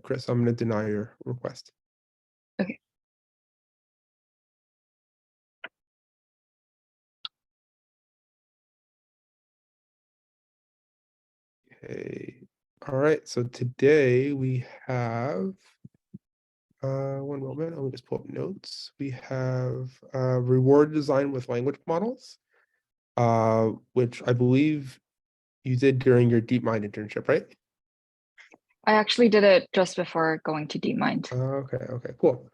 Chris, I'm going to deny your request. Okay. Okay. All right. So today we have, one moment, let me just pull up notes. We have reward design with language models, which I believe you did during your DeepMind internship, right? I actually did it just before going to DeepMind. Okay, cool.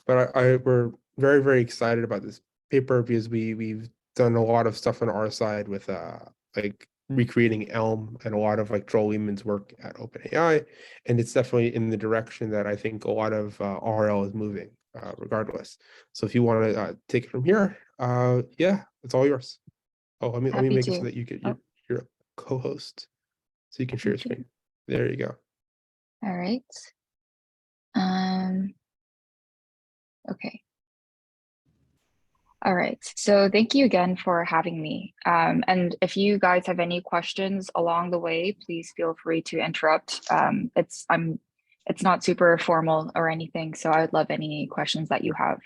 But we're very, very excited about this paper because we've done a lot of stuff on our side with like recreating Elm and a lot of like Joel Lehman's work at OpenAI, and it's definitely in the direction that I think a lot of RL is moving, regardless. So if you want to take it from here, yeah, it's all yours. Oh, let me Happy make it so to. that you get Oh, your co-host, so you can share your thank you. screen. There you go. All right. Okay. All right. So thank you again for having me. And if you guys have any questions along the way, please feel free to interrupt. It's not super formal or anything, so I would love any questions that you have.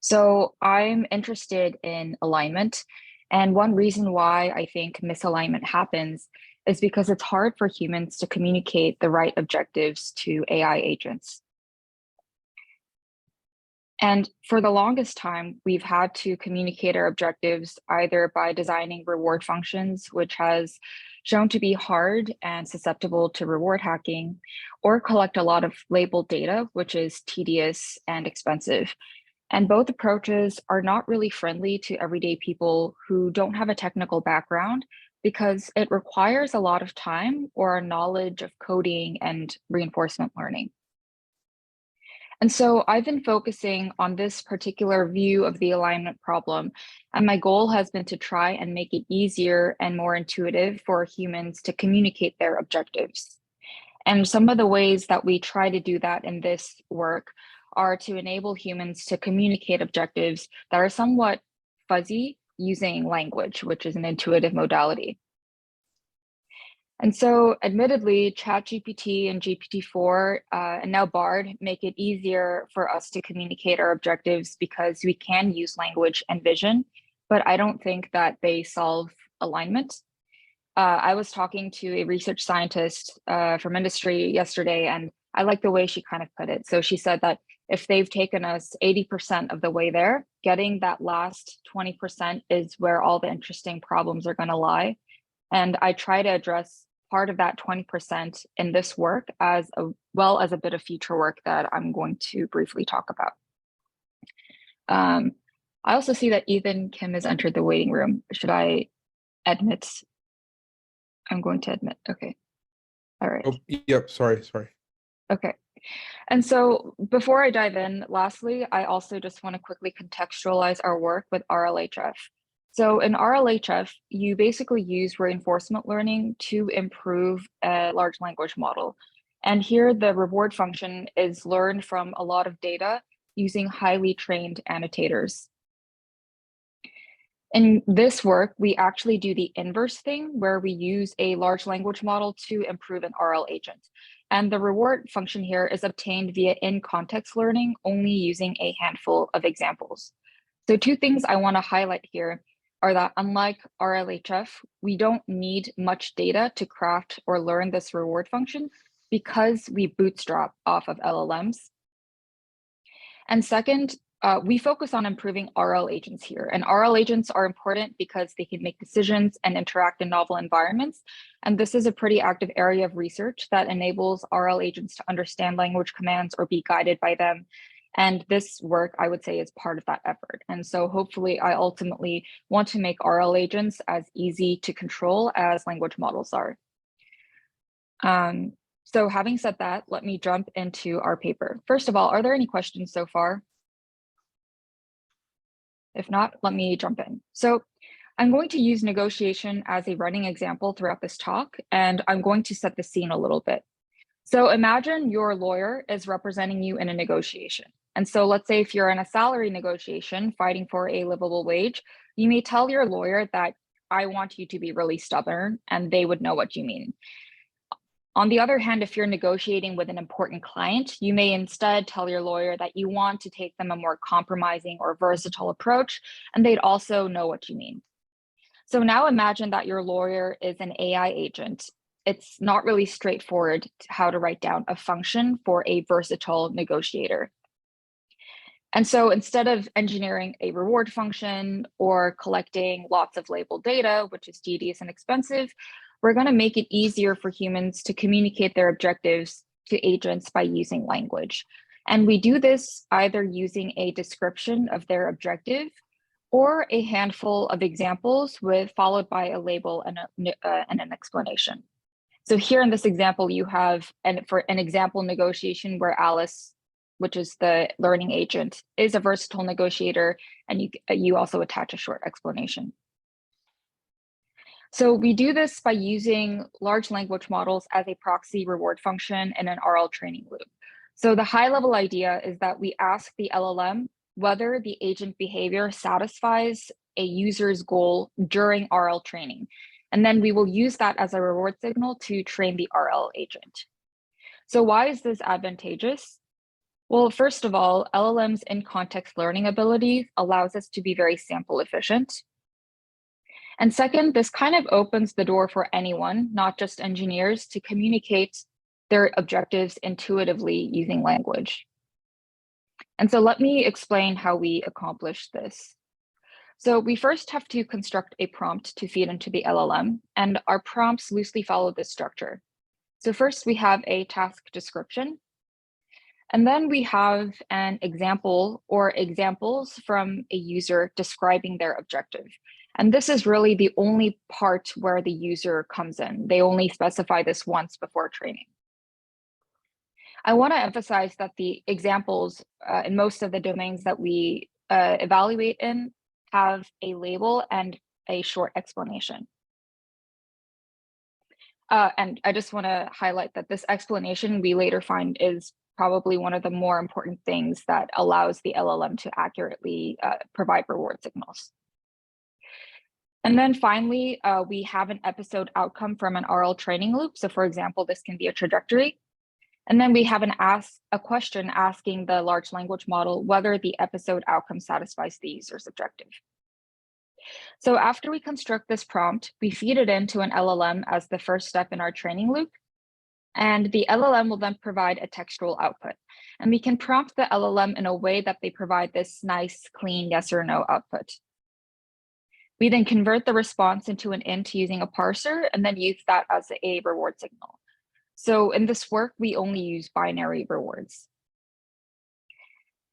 So I'm interested in alignment. And one reason why I think misalignment happens is because it's hard for humans to communicate the right objectives to AI agents. And for the longest time, we've had to communicate our objectives either by designing reward functions, which has shown to be hard and susceptible to reward hacking, or collect a lot of labeled data, which is tedious and expensive. And both approaches are not really friendly to everyday people who don't have a technical background because it requires a lot of time or a knowledge of coding and reinforcement learning. And so I've been focusing on this particular view of the alignment problem, and my goal has been to try and make it easier and more intuitive for humans to communicate their objectives. And some of the ways that we try to do that in this work are to enable humans to communicate objectives that are somewhat fuzzy using language, which is an intuitive modality. And so admittedly, ChatGPT and GPT-4 and now Bard make it easier for us to communicate our objectives because we can use language and vision, but I don't think that they solve alignment. I was talking to a research scientist from industry yesterday, and I like the way she kind of put it. So she said that if they've taken us 80% of the way there, getting that last 20% is where all the interesting problems are going to lie. And I try to address part of that 20% in this work as well as a bit of future work that I'm going to briefly talk about. I also see that Ethan Kim has entered the waiting room. Should I admit? I'm going to admit. Okay. All right. Oh, yep. Sorry. Okay. And so before I dive in, lastly, I also just want to quickly contextualize our work with RLHF. So in RLHF, you basically use reinforcement learning to improve a large language model. And here the reward function is learned from a lot of data using highly trained annotators. In this work, we actually do the inverse thing where we use a large language model to improve an RL agent. And the reward function here is obtained via in-context learning, only using a handful of examples. So two things I want to highlight here are that unlike RLHF, we don't need much data to craft or learn this reward function because we bootstrap off of LLMs. And second, we focus on improving RL agents here. And RL agents are important because they can make decisions and interact in novel environments. And this is a pretty active area of research that enables RL agents to understand language commands or be guided by them. And this work, I would say, is part of that effort. And so hopefully I ultimately want to make RL agents as easy to control as language models are. So having said that, let me jump into our paper. First of all, are there any questions so far? If not, let me jump in. So I'm going to use negotiation as a running example throughout this talk, and I'm going to set the scene a little bit. So imagine your lawyer is representing you in a negotiation. And so let's say if you're in a salary negotiation fighting for a livable wage, you may tell your lawyer that I want you to be really stubborn, and they would know what you mean. On the other hand, if you're negotiating with an important client, you may instead tell your lawyer that you want to take them a more compromising or versatile approach, and they'd also know what you mean. So now imagine that your lawyer is an AI agent. It's not really straightforward how to write down a function for a versatile negotiator. And so instead of engineering a reward function or collecting lots of labeled data, which is tedious and expensive, we're going to make it easier for humans to communicate their objectives to agents by using language. And we do this either using a description of their objective or a handful of examples followed by a label and an explanation. So here in this example, you have for an example negotiation where Alice, which is the learning agent, is a versatile negotiator, and you also attach a short explanation. So we do this by using large language models as a proxy reward function in an RL training loop. So the high level idea is that we ask the LLM whether the agent behavior satisfies a user's goal during RL training. And then we will use that as a reward signal to train the RL agent. So why is this advantageous? Well, first of all, LLM's in-context learning ability allows us to be very sample efficient. And second, this kind of opens the door for anyone, not just engineers, to communicate their objectives intuitively using language. And so let me explain how we accomplish this. So we first have to construct a prompt to feed into the LLM, and our prompts loosely follow this structure. So first we have a task description, and then we have an example or examples from a user describing their objective. And this is really the only part where the user comes in. They only specify this once before training. I want to emphasize that the examples in most of the domains that we evaluate in have a label and a short explanation. And I just want to highlight that this explanation we later find is probably one of the more important things that allows the LLM to accurately provide reward signals. And then finally, we have an episode outcome from an RL training loop. So for example, this can be a trajectory. And then we have a question asking the large language model whether the episode outcome satisfies the user's objective. So after we construct this prompt, we feed it into an LLM as the first step in our training loop. And the LLM will then provide a textual output. And we can prompt the LLM in a way that they provide this nice, clean yes or no output. We then convert the response into an int using a parser and then use that as a reward signal. So in this work, we only use binary rewards.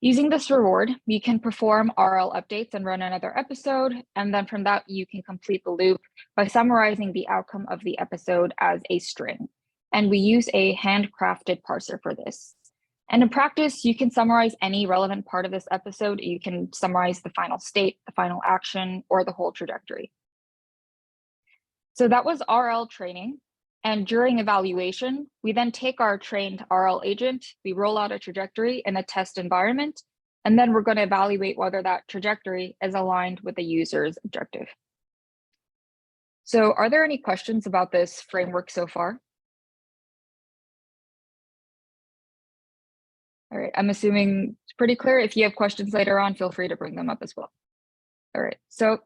Using this reward, we can perform RL updates and run another episode. And then from that, you can complete the loop by summarizing the outcome of the episode as a string. And we use a handcrafted parser for this. And in practice, you can summarize any relevant part of this episode. You can summarize the final state, the final action, or the whole trajectory. So that was RL training. And during evaluation, we then take our trained RL agent, we roll out a trajectory in a test environment, and then we're going to evaluate whether that trajectory is aligned with the user's objective. So are there any questions about this framework so far? All right, I'm assuming it's pretty clear. If you have questions later on, feel free to bring them up as well. All right, so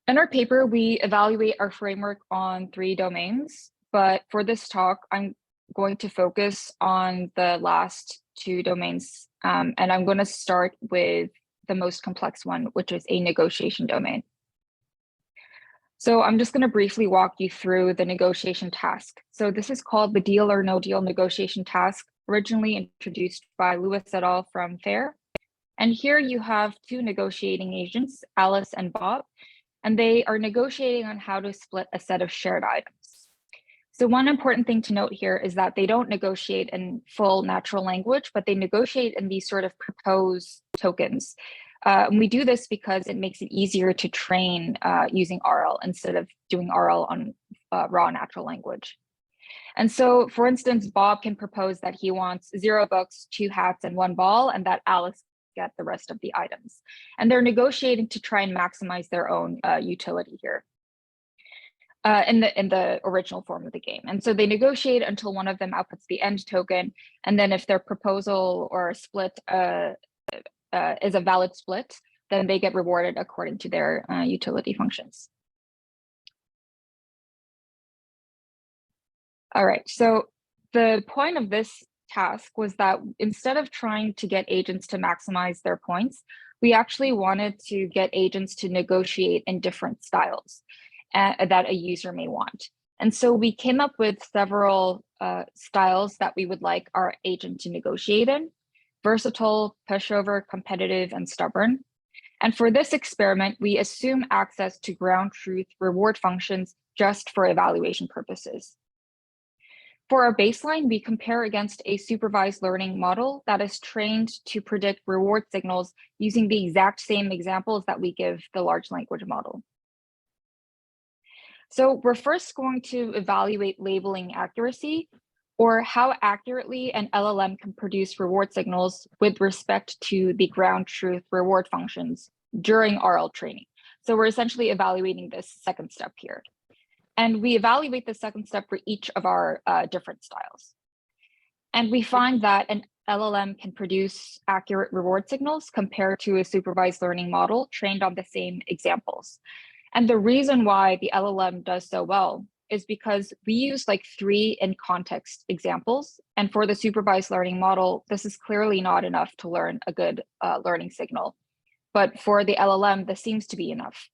in our paper, we evaluate our framework on 3 domains, but for this talk, I'm going to focus on the last 2 domains, and I'm going to start with the most complex one, which is a negotiation domain. So I'm just going to briefly walk you through the negotiation task. So this is called the deal or no deal negotiation task, originally introduced by Lewis et al. From FAIR. And here you have 2 negotiating agents, Alice and Bob, and they are negotiating on how to split a set of shared items. So one important thing to note here is that they don't negotiate in full natural language, but they negotiate in these sort of proposed tokens. And we do this because it makes it easier to train using RL instead of doing RL on raw natural language. And so, for instance, Bob can propose that he wants 0 books, 2 hats, and 1 ball, and that Alice get the rest of the items. And they're negotiating to try and maximize their own utility here. in the original form of the game. And so they negotiate until one of them outputs the end token. And then if their proposal or split is a valid split, then they get rewarded according to their utility functions. All right, so the point of this task was that instead of trying to get agents to maximize their points, we actually wanted to get agents to negotiate in different styles that a user may want. And so we came up with several styles that we would like our agent to negotiate in: versatile, pushover, competitive, and stubborn. And for this experiment, we assume access to ground truth reward functions just for evaluation purposes. For our baseline, we compare against a supervised learning model that is trained to predict reward signals using the exact same examples that we give the large language model. So we're first going to evaluate labeling accuracy, or how accurately an LLM can produce reward signals with respect to the ground truth reward functions during RL training. So we're essentially evaluating this second step here. And we evaluate the second step for each of our different styles. And we find that an LLM can produce accurate reward signals compared to a supervised learning model trained on the same examples. And the reason why the LLM does so well is because we use like 3 in context examples. And for the supervised learning model, this is clearly not enough to learn a good learning signal. But for the LLM, this seems to be enough.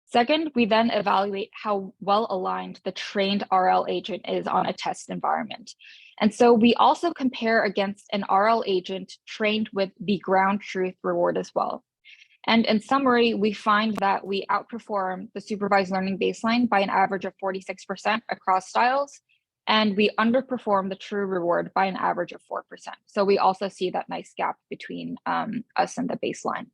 Second, we then evaluate how well aligned the trained RL agent is on a test environment. And so we also compare against an RL agent trained with the ground truth reward as well. And in summary, we find that we outperform the supervised learning baseline by an average of 46% across styles, and we underperform the true reward by an average of 4%. So we also see that nice gap between us and the baseline.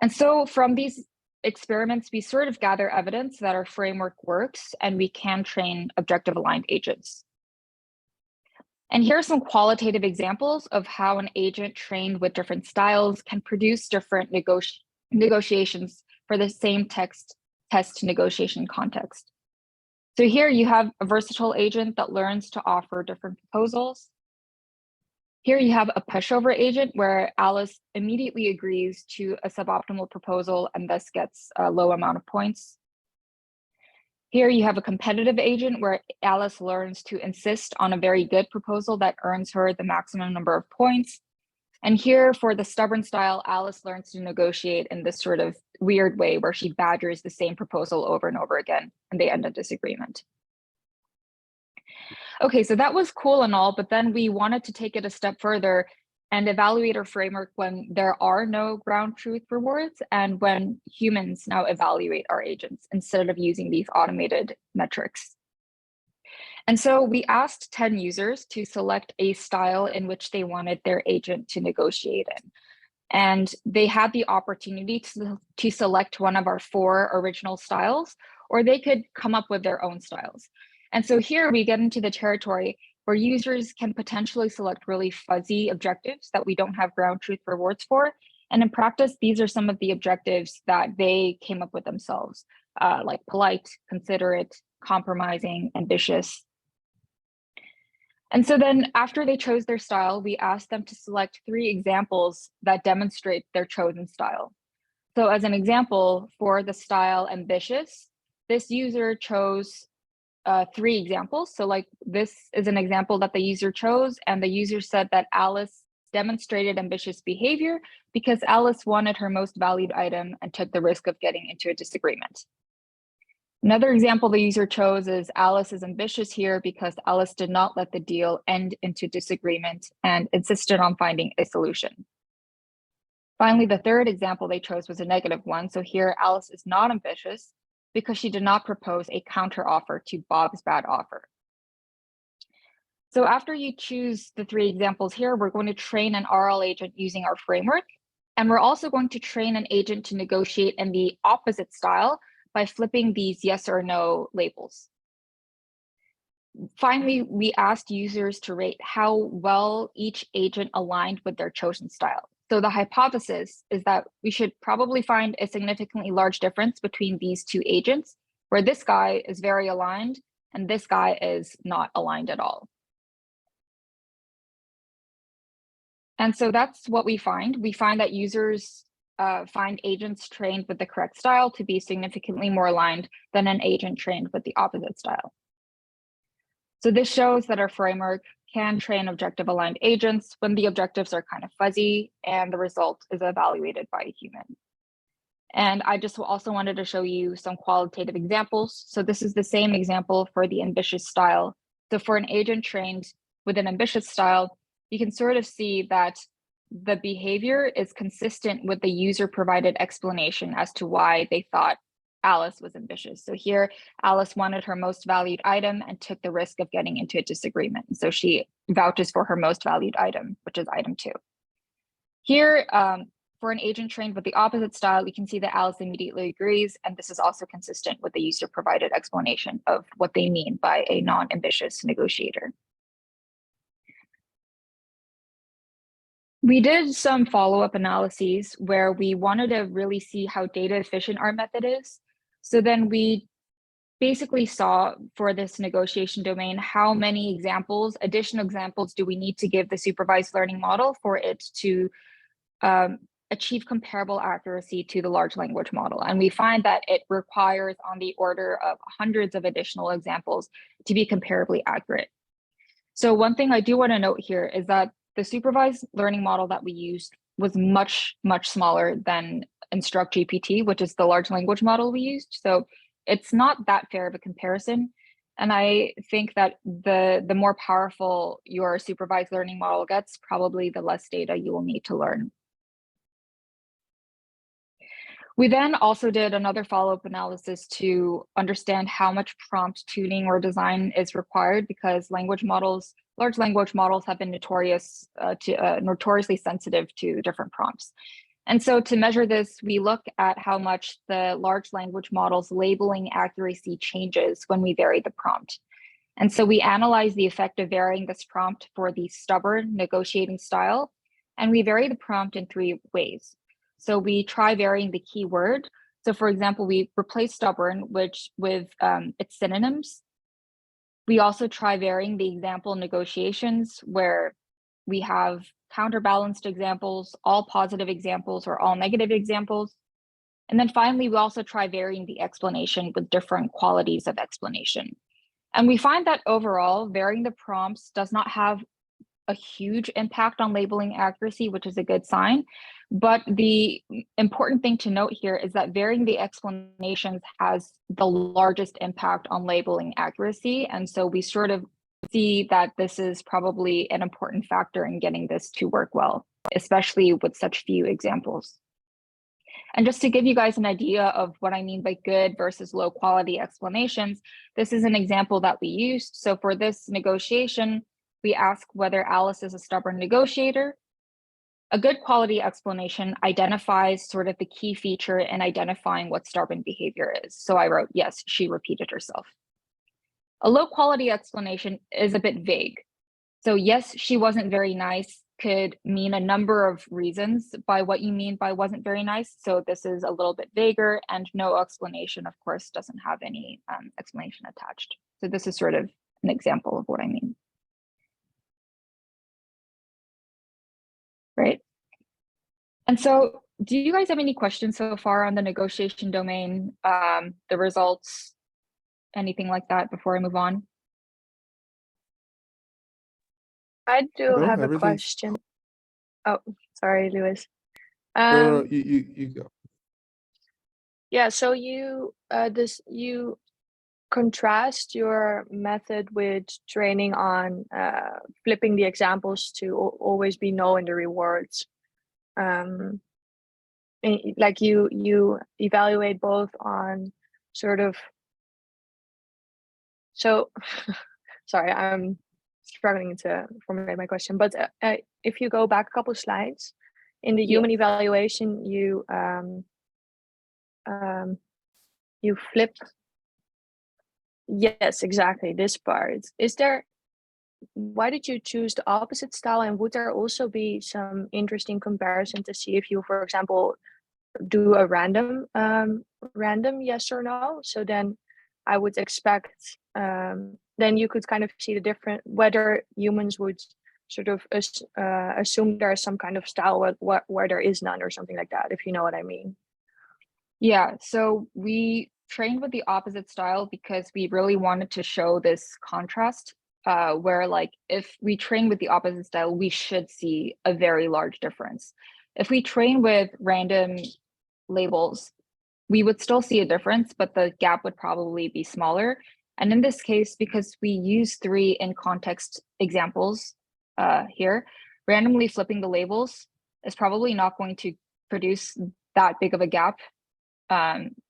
And so from these experiments, we sort of gather evidence that our framework works and we can train objective aligned agents. And here are some qualitative examples of how an agent trained with different styles can produce different negotiations for the same test negotiation context. So here you have a versatile agent that learns to offer different proposals. Here you have a pushover agent where Alice immediately agrees to a suboptimal proposal and thus gets a low amount of points. Here you have a competitive agent where Alice learns to insist on a very good proposal that earns her the maximum number of points. And here for the stubborn style, Alice learns to negotiate in this sort of weird way where she badgers the same proposal over and over again, and they end in disagreement. Okay, so that was cool and all, but then we wanted to take it a step further and evaluate our framework when there are no ground truth rewards and when humans now evaluate our agents instead of using these automated metrics. And so we asked 10 users to select a style in which they wanted their agent to negotiate in. And they had the opportunity to select one of our 4 original styles, or they could come up with their own styles. And so here we get into the territory where users can potentially select really fuzzy objectives that we don't have ground truth rewards for. And in practice, these are some of the objectives that they came up with themselves, like polite, considerate, compromising, ambitious. And so then after they chose their style, we asked them to select 3 examples that demonstrate their chosen style. So as an example, for the style ambitious, this user chose 3 examples. So like this is an example that the user chose, and the user said that Alice demonstrated ambitious behavior because Alice wanted her most valued item and took the risk of getting into a disagreement. Another example the user chose is Alice is ambitious here because Alice did not let the deal end into disagreement and insisted on finding a solution. Finally, the third example they chose was a negative one. So here Alice is not ambitious because she did not propose a counteroffer to Bob's bad offer. So after you choose the 3 examples here, we're going to train an RL agent using our framework. And we're also going to train an agent to negotiate in the opposite style by flipping these yes or no labels. Finally, we asked users to rate how well each agent aligned with their chosen style. So the hypothesis is that we should probably find a significantly large difference between these two agents, where this guy is very aligned and this guy is not aligned at all. And so that's what we find. We find that users find agents trained with the correct style to be significantly more aligned than an agent trained with the opposite style. So this shows that our framework can train objective aligned agents when the objectives are kind of fuzzy and the result is evaluated by a human. And I just also wanted to show you some qualitative examples. So this is the same example for the ambitious style. So for an agent trained with an ambitious style, you can sort of see that the behavior is consistent with the user provided explanation as to why they thought Alice was ambitious. So here, Alice wanted her most valued item and took the risk of getting into a disagreement. And so she vouches for her most valued item, which is item 2. Here, for an agent trained with the opposite style, we can see that Alice immediately agrees, and this is also consistent with the user provided explanation of what they mean by a non-ambitious negotiator. We did some follow-up analyses where we wanted to really see how data efficient our method is. So then we basically saw for this negotiation domain, how many examples, additional examples do we need to give the supervised learning model for it to achieve comparable accuracy to the large language model. And we find that it requires on the order of hundreds of additional examples to be comparably accurate. So one thing I do want to note here is that the supervised learning model that we used was much, much smaller than Instruct GPT, which is the large language model we used. So it's not that fair of a comparison. And I think that the more powerful your supervised learning model gets, probably the less data you will need to learn. We then also did another follow-up analysis to understand how much prompt tuning or design is required, because large language models have been notoriously sensitive to different prompts. And so to measure this, we look at how much the large language model's labeling accuracy changes when we vary the prompt. And so we analyze the effect of varying this prompt for the stubborn negotiating style, and we vary the prompt in 3 ways. So we try varying the keyword. So for example, we replace stubborn with its synonyms. We also try varying the example negotiations, where we have counterbalanced examples, all positive examples, or all negative examples. And then finally, we also try varying the explanation with different qualities of explanation. And we find that overall, varying the prompts does not have a huge impact on labeling accuracy, which is a good sign. But the important thing to note here is that varying the explanations has the largest impact on labeling accuracy. And so we sort of see that this is probably an important factor in getting this to work well, especially with such few examples. And just to give you guys an idea of what I mean by good versus low quality explanations, this is an example that we used. So for this negotiation, we ask whether Alice is a stubborn negotiator. A good quality explanation identifies sort of the key feature in identifying what stubborn behavior is. So I wrote, yes, she repeated herself. A low quality explanation is a bit vague. So yes, she wasn't very nice could mean a number of reasons by what you mean by wasn't very nice. So this is a little bit vaguer, and no explanation, of course, doesn't have any explanation attached. So this is sort of an example of what I mean. Right. And so do you guys have any questions so far on the negotiation domain, the results, anything like that before I move on? I do No, have a everything's- question. Oh, sorry, Lewis. No, you go. Yeah, so you contrast your method with training on flipping the examples to always be no in the rewards. Like you evaluate both on sort of. So, sorry, I'm struggling to formulate my question. But if you go back a couple of slides, in the human evaluation, you flip. Yes, exactly, this part. Is there why did you choose the opposite style? And would there also be some interesting comparison to see if you, for example, do a random yes or no? So then I would expect then you could kind of see the different whether humans would sort of assume there's some kind of style where there is none or something like that, if you know what I mean. Yeah, so we trained with the opposite style because we really wanted to show this contrast where like if we train with the opposite style, we should see a very large difference. If we train with random labels, we would still see a difference, but the gap would probably be smaller. And in this case, because we use 3 in context examples here, randomly flipping the labels is probably not going to produce that big of a gap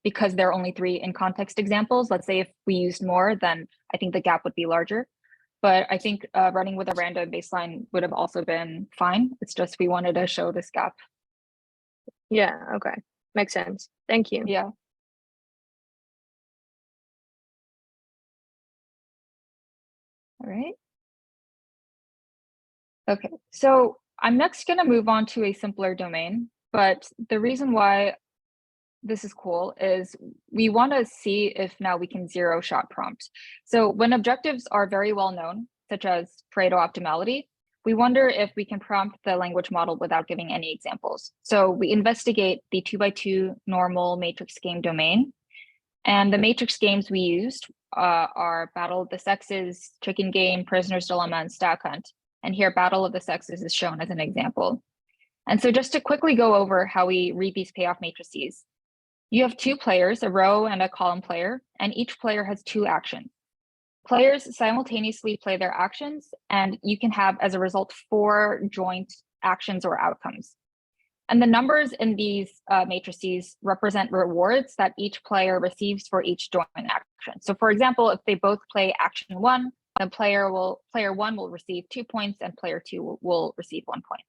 because there are only 3 in context examples. Let's say if we used more, then I think the gap would be larger. But I think running with a random baseline would have also been fine. It's just we wanted to show this gap. Yeah, okay. Makes sense. Thank you. Yeah. All right. Okay, so I'm next going to move on to a simpler domain, but the reason why this is cool is we want to see if now we can zero shot prompt. So when objectives are very well known, such as Pareto optimality, we wonder if we can prompt the language model without giving any examples. So we investigate the 2x2 normal matrix game domain. And the matrix games we used are Battle of the Sexes, Chicken Game, Prisoner's Dilemma, and Stack Hunt. And here Battle of the Sexes is shown as an example. And so just to quickly go over how we read these payoff matrices, you have 2 players, a row and a column player, and each player has 2 actions. Players simultaneously play their actions, and you can have, as a result, 4 joint actions or outcomes. And the numbers in these matrices represent rewards that each player receives for each joint action. So for example, if they both play action 1, then player 1 will receive 2 points and player 2 will receive 1 point.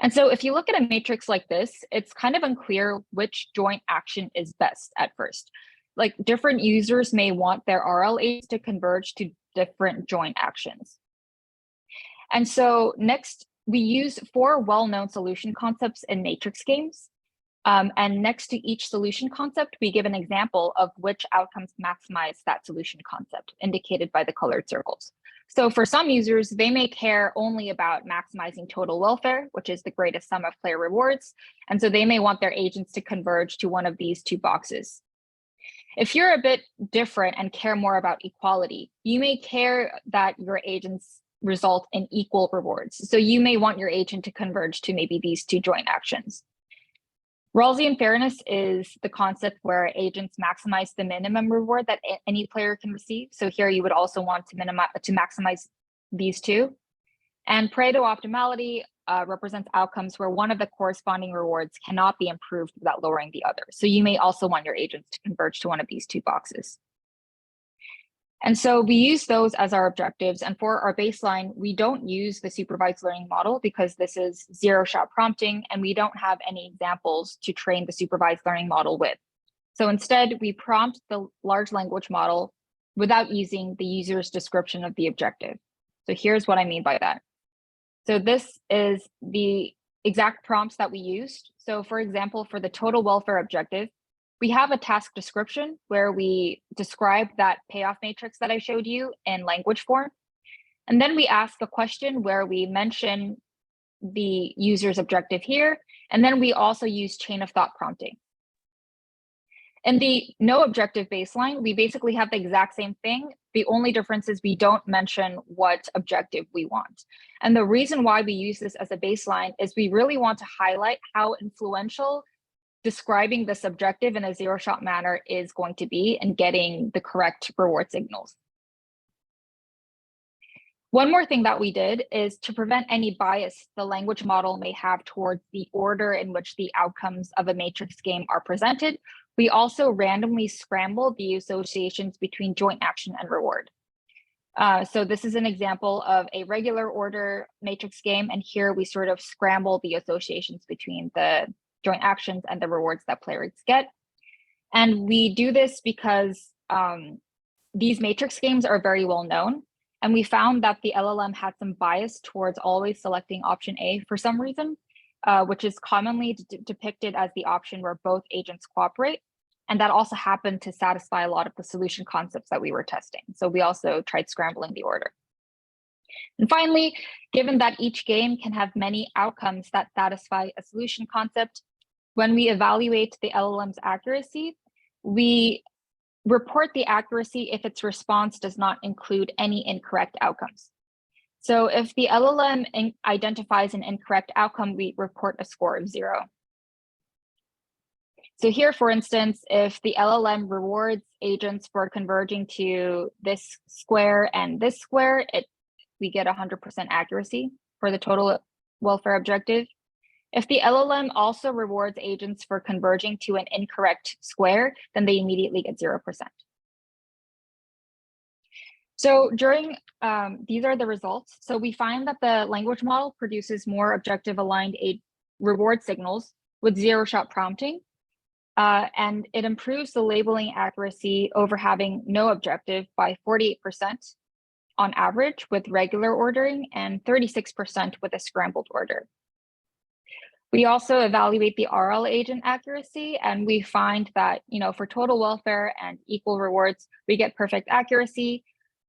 And so if you look at a matrix like this, it's kind of unclear which joint action is best at first. Like different users may want their RLAs to converge to different joint actions. And so next, we use 4 well-known solution concepts in matrix games. And next to each solution concept, we give an example of which outcomes maximize that solution concept, indicated by the colored circles. So for some users, they may care only about maximizing total welfare, which is the greatest sum of player rewards. And so they may want their agents to converge to one of these 2 boxes. If you're a bit different and care more about equality, you may care that your agents result in equal rewards. So you may want your agent to converge to maybe these 2 joint actions. Rawlsian fairness is the concept where agents maximize the minimum reward that any player can receive. So here you would also want to maximize these 2. And Pareto optimality represents outcomes where one of the corresponding rewards cannot be improved without lowering the other. So you may also want your agents to converge to one of these 2 boxes. And so we use those as our objectives. And for our baseline, we don't use the supervised learning model because this is zero-shot prompting, and we don't have any examples to train the supervised learning model with. So instead, we prompt the large language model without using the user's description of the objective. So here's what I mean by that. So this is the exact prompts that we used. So for example, for the total welfare objective, we have a task description where we describe that payoff matrix that I showed you in language form. And then we ask a question where we mention the user's objective here. And then we also use chain of thought prompting. In the no objective baseline, we basically have the exact same thing. The only difference is we don't mention what objective we want. And the reason why we use this as a baseline is we really want to highlight how influential describing this objective in a zero-shot manner is going to be in getting the correct reward signals. One more thing that we did is to prevent any bias the language model may have towards the order in which the outcomes of a matrix game are presented. We also randomly scrambled the associations between joint action and reward. So this is an example of a regular order matrix game, and here we sort of scramble the associations between the joint actions and the rewards that players get. And we do this because these matrix games are very well known. And we found that the LLM had some bias towards always selecting option A for some reason, which is commonly depicted as the option where both agents cooperate. And that also happened to satisfy a lot of the solution concepts that we were testing. So we also tried scrambling the order. And finally, given that each game can have many outcomes that satisfy a solution concept, when we evaluate the LLM's accuracy, we report the accuracy if its response does not include any incorrect outcomes. So if the LLM identifies an incorrect outcome, we report a score of 0. So here, for instance, if the LLM rewards agents for converging to this square and this square, we get 100% accuracy for the total welfare objective. If the LLM also rewards agents for converging to an incorrect square, then they immediately get 0%. So during, these are the results. So we find that the language model produces more objective aligned reward signals with zero-shot prompting, and it improves the labeling accuracy over having no objective by 48% on average with regular ordering and 36% with a scrambled order. We also evaluate the RL agent accuracy, and we find that, for total welfare and equal rewards, we get perfect accuracy,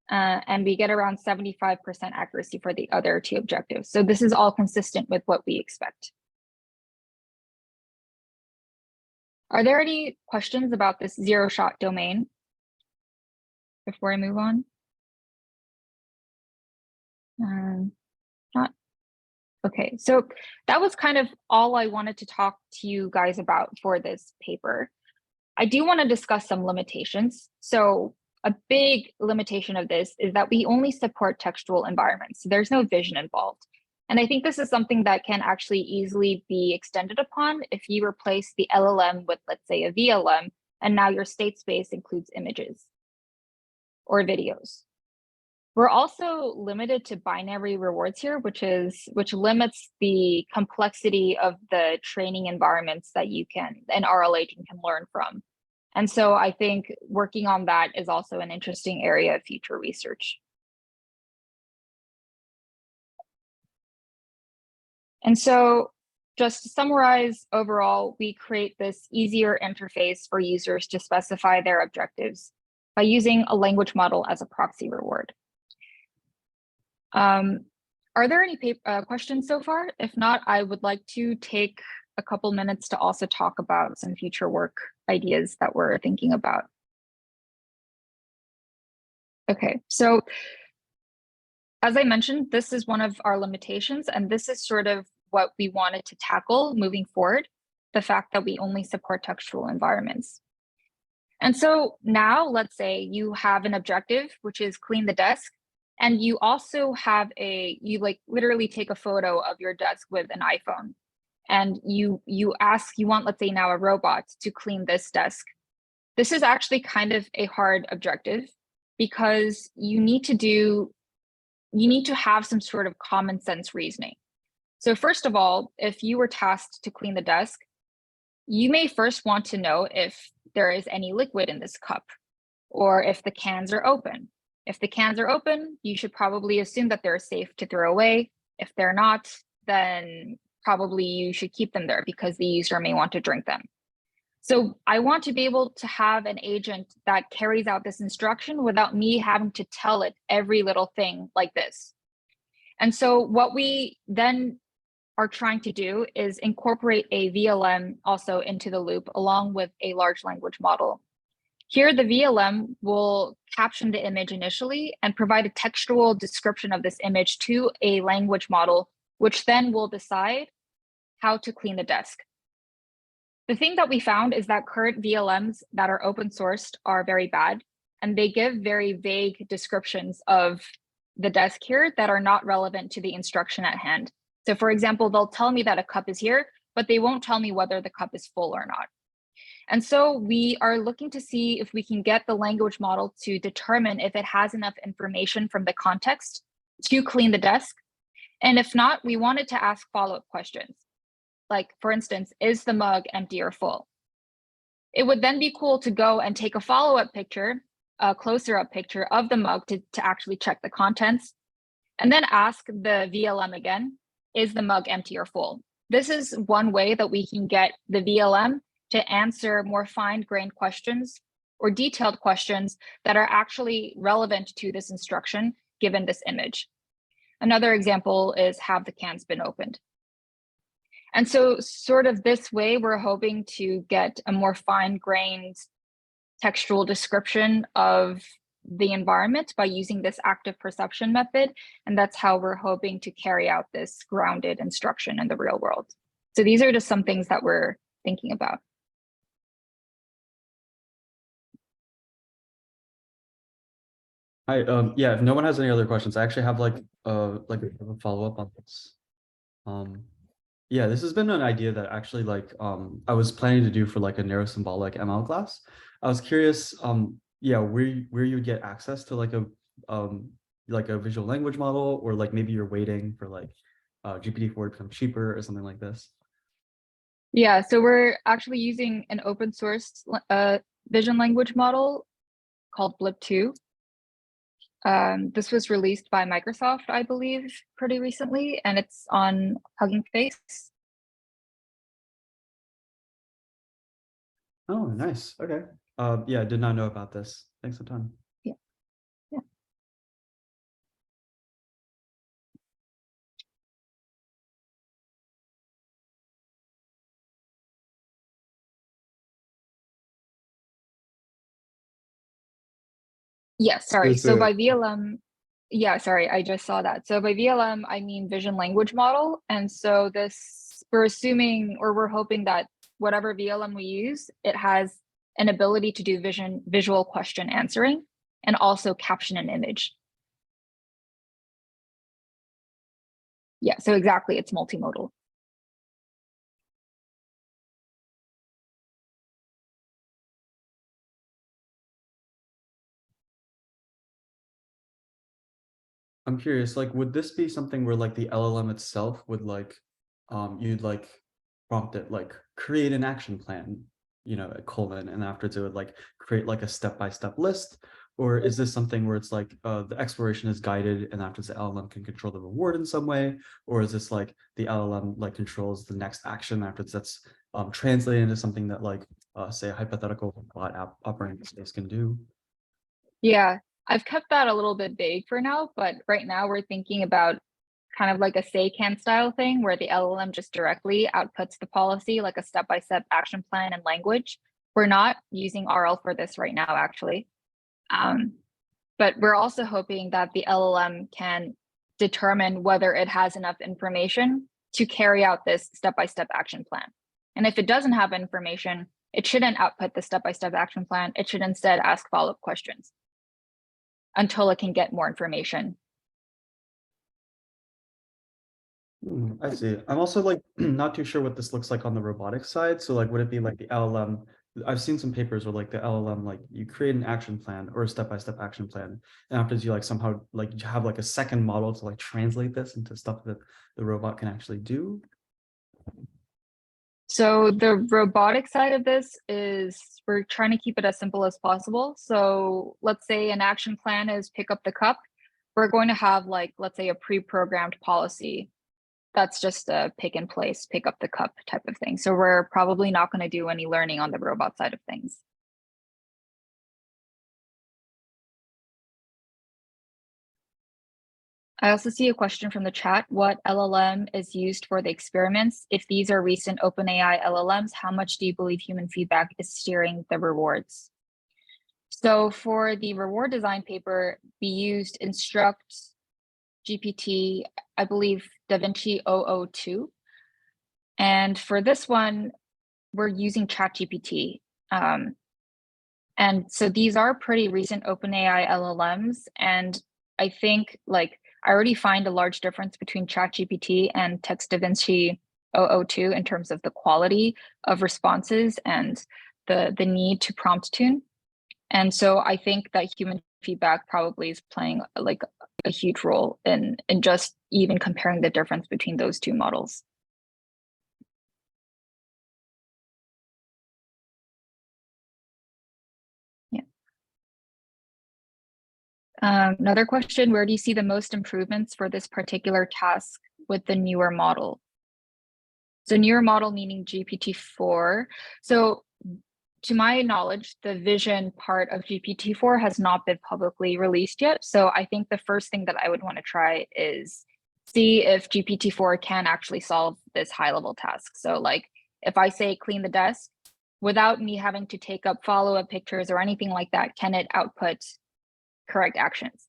and we get around 75% accuracy for the other two objectives. So this is all consistent with what we expect. Are there any questions about this zero-shot domain before I move on? Not. Okay, so that was kind of all I wanted to talk to you guys about for this paper. I do want to discuss some limitations. So a big limitation of this is that we only support textual environments. So there's no vision involved. And I think this is something that can actually easily be extended upon if you replace the LLM with, let's say, a VLM, and now your state space includes images or videos. We're also limited to binary rewards here, which limits the complexity of the training environments that an RL agent can learn from. And so I think working on that is also an interesting area of future research. And so just to summarize, overall, we create this easier interface for users to specify their objectives by using a language model as a proxy reward. Are there any questions so far? If not, I would like to take a couple minutes to also talk about some future work ideas that we're thinking about. Okay, so as I mentioned, this is one of our limitations, and this is sort of what we wanted to tackle moving forward, the fact that we only support textual environments. And so now let's say you have an objective, which is clean the desk, and you also have you literally take a photo of your desk with an iPhone, and you want, let's say now, a robot to clean this desk. This is actually kind of a hard objective because you need to have some sort of common sense reasoning. So first of all, if you were tasked to clean the desk, you may first want to know if there is any liquid in this cup, or if the cans are open. If the cans are open, you should probably assume that they're safe to throw away. If they're not, then probably you should keep them there because the user may want to drink them. So I want to be able to have an agent that carries out this instruction without me having to tell it every little thing like this. And so what we then are trying to do is incorporate a VLM also into the loop along with a large language model. Here, the VLM will caption the image initially and provide a textual description of this image to a language model, which then will decide how to clean the desk. The thing that we found is that current VLMs that are open sourced are very bad, and they give very vague descriptions of the desk here that are not relevant to the instruction at hand. So for example, they'll tell me that a cup is here, but they won't tell me whether the cup is full or not. And so we are looking to see if we can get the language model to determine if it has enough information from the context to clean the desk. And if not, we wanted to ask follow-up questions. Like, for instance, is the mug empty or full? It would then be cool to go and take a follow-up picture a closer up picture of the mug to actually check the contents, and then ask the VLM again, is the mug empty or full? This is one way that we can get the VLM to answer more fine-grained questions or detailed questions that are actually relevant to this instruction given this image. Another example is, have the cans been opened? And so sort of this way, we're hoping to get a more fine-grained textual description of the environment by using this active perception method. And that's how we're hoping to carry out this grounded instruction in the real world. So these are just some things that we're thinking about. Hi, yeah, if no one has any other questions, I actually have like a follow-up on this. Yeah, this has been an idea that actually I was planning to do for like a narrow symbolic ML class. I was curious, yeah, where you get access to like a visual language model, or like maybe you're waiting for like GPT-4 to become cheaper or something like this. Yeah, so we're actually using an open source vision language model called Blip2. This was released by Microsoft, I believe, pretty recently, and it's on Hugging Face. Oh, nice. Okay. Yeah, I did not know about this. Thanks a ton. Yeah. Yeah. Yes, sorry. There's So a- by VLM, yeah, sorry, I just saw that. So by VLM, I mean vision language model. And so this, we're assuming, or we're hoping that whatever VLM we use, it has an ability to do visual question answering and also caption an image. Yeah, so exactly, it's multimodal. I'm curious, like, would this be something where like the LLM itself would like, you'd like prompt it like create an action plan, you know, a colon, and afterwards it would like create like a step-by-step list? Or is this something where it's like the exploration is guided and afterwards the LLM can control the reward in some way? Or is this like the LLM like controls the next action afterwards that's translated into something that like say a hypothetical bot operating space can do? Yeah, I've kept that a little bit vague for now, but right now we're thinking about kind of like a say can style thing where the LLM just directly outputs the policy, like a step-by-step action plan and language. We're not using RL for this right now, actually. But we're also hoping that the LLM can determine whether it has enough information to carry out this step-by-step action plan. And if it doesn't have information, it shouldn't output the step-by-step action plan. It should instead ask follow-up questions until it can get more information. I see. I'm also like not too sure what this looks like on the robotics side. So like, would it be like the LLM? I've seen some papers where like the LLM, like you create an action plan or a step-by-step action plan, and after you like somehow like you have like a second model to like translate this into stuff that the robot can actually do. So the robotic side of this is we're trying to keep it as simple as possible. So let's say an action plan is pick up the cup. We're going to have like, let's say a pre-programmed policy that's just a pick and place, pick up the cup type of thing. So we're probably not going to do any learning on the robot side of things. I also see a question from the chat. What LLM is used for the experiments? If these are recent OpenAI LLMs, how much do you believe human feedback is steering the rewards? So for the reward design paper, we used Instruct GPT, I believe DaVinci 002. And for this one, we're using ChatGPT. And so these are pretty recent OpenAI LLMs. And I think like I already find a large difference between ChatGPT and Text DaVinci 002 in terms of the quality of responses and the need to prompt tune. And so I think that human feedback probably is playing like a huge role in just even comparing the difference between those two models. Another question, where do you see the most improvements for this particular task with the newer model? So newer model meaning GPT-4. So to my knowledge, the vision part of GPT-4 has not been publicly released yet. So I think the first thing that I would want to try is see if GPT-4 can actually solve this high level task. So like if I say clean the desk, without me having to take up follow-up pictures or anything like that, can it output correct actions?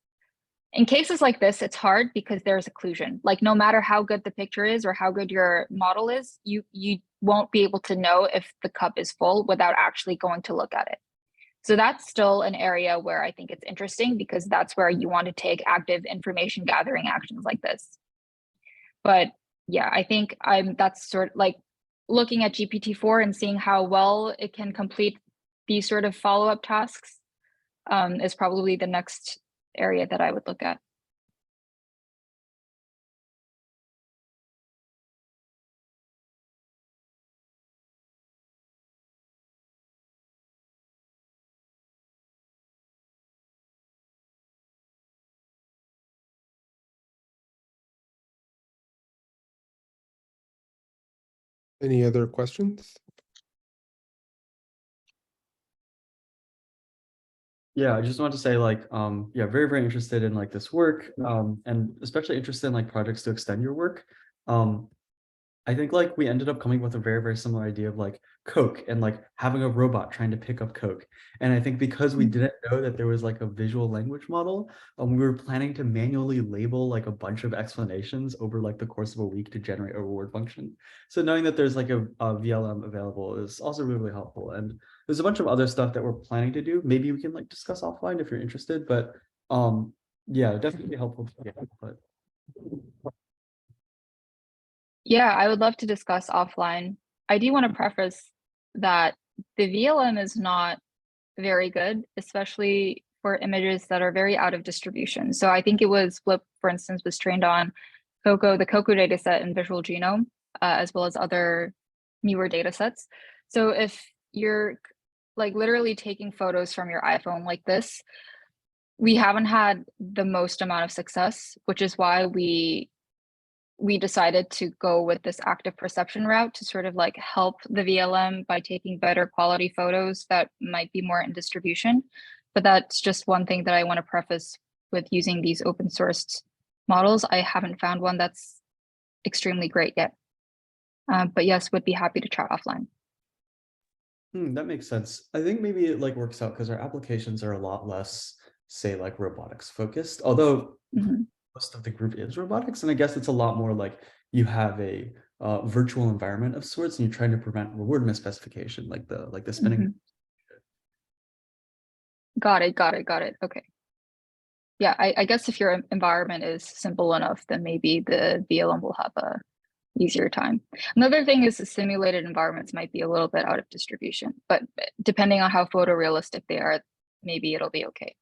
In cases like this, it's hard because there's occlusion. Like no matter how good the picture is or how good your model is, you won't be able to know if the cup is full without actually going to look at it. So that's still an area where I think it's interesting because that's where you want to take active information gathering actions like this. But yeah, I think that's sort of like looking at GPT-4 and seeing how well it can complete these sort of follow-up tasks is probably the next area that I would look at. Any other questions? Yeah, I just want to say like, yeah, very, very interested in like this work, and especially interested in like projects to extend your work. I think like we ended up coming with a very, very similar idea of like Coke and like having a robot trying to pick up Coke. And I think because we didn't know that there was like a visual language model, we were planning to manually label like a bunch of explanations over like the course of a week to generate a reward function. So knowing that there's like a VLM available is also really, really helpful. And there's a bunch of other stuff that we're planning to do. Maybe we can like discuss offline if you're interested, but yeah, definitely helpful to get input. Yeah, I would love to discuss offline. I do want to preface that the VLM is not very good, especially for images that are very out of distribution. So I think it was Flip, for instance, was trained on Coco, the Coco dataset and Visual Genome, as well as other newer data sets. So if you're like literally taking photos from your iPhone like this, we haven't had the most amount of success, which is why we decided to go with this active perception route to sort of like help the VLM by taking better quality photos that might be more in distribution. But that's just one thing that I want to preface with using these open sourced models. I haven't found one that's extremely great yet. But yes, would be happy to chat offline. That makes sense. I think maybe it like works out because our applications are a lot less, say, like robotics focused, although most of the group is robotics. And I guess it's a lot more like you have a virtual environment of sorts and you're trying to prevent reward misspecification, like the spinning. Got it. Okay. Yeah, I guess if your environment is simple enough, then maybe the VLM will have a easier time. Another thing is the simulated environments might be a little bit out of distribution, but depending on how photorealistic they are, maybe it'll be okay.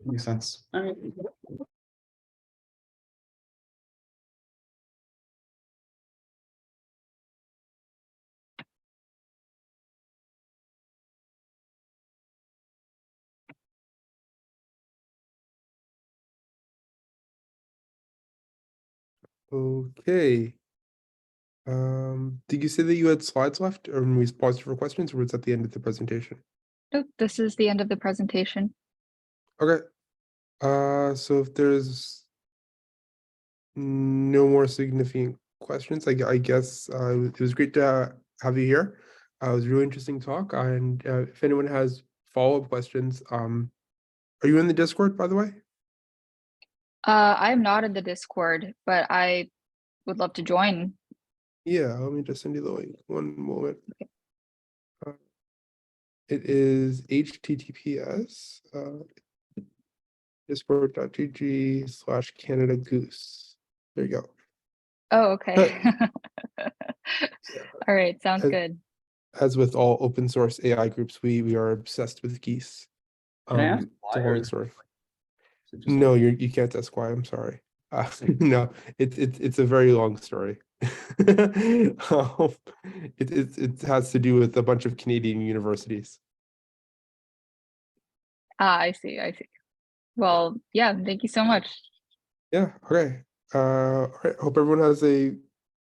Makes sense. All right. Okay. Did you say that you had slides left, or we paused for questions, or was that the end of the presentation? Nope, this is the end of the presentation. Okay. So if there's no more significant questions, I guess it was great to have you here. It was a really interesting talk, and if anyone has follow-up questions, are you in the Discord, by the way? I'm not in the Discord, but I would love to join. Yeah, let me just send you the link. One moment. It is https discord.gg/Canada Goose. There you go. Oh, okay. All right, sounds good. As with all open source AI groups, we are obsessed with geese. Can I ask It's why a or long is story. it just No, like- you can't ask why. I'm sorry. No, it's a very long story. It has to do with a bunch of Canadian universities. Ah, I see. I see. Well, yeah, thank you so much. Yeah, okay. All right, hope everyone has a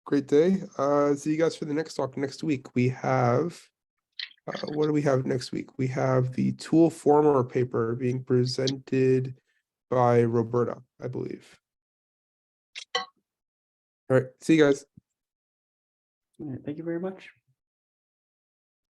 great day. See you guys for the next talk next week. We have, what do we have next week? We have the tool former paper being presented by Roberta, I believe. All right, see you guys. All right, thank you very much.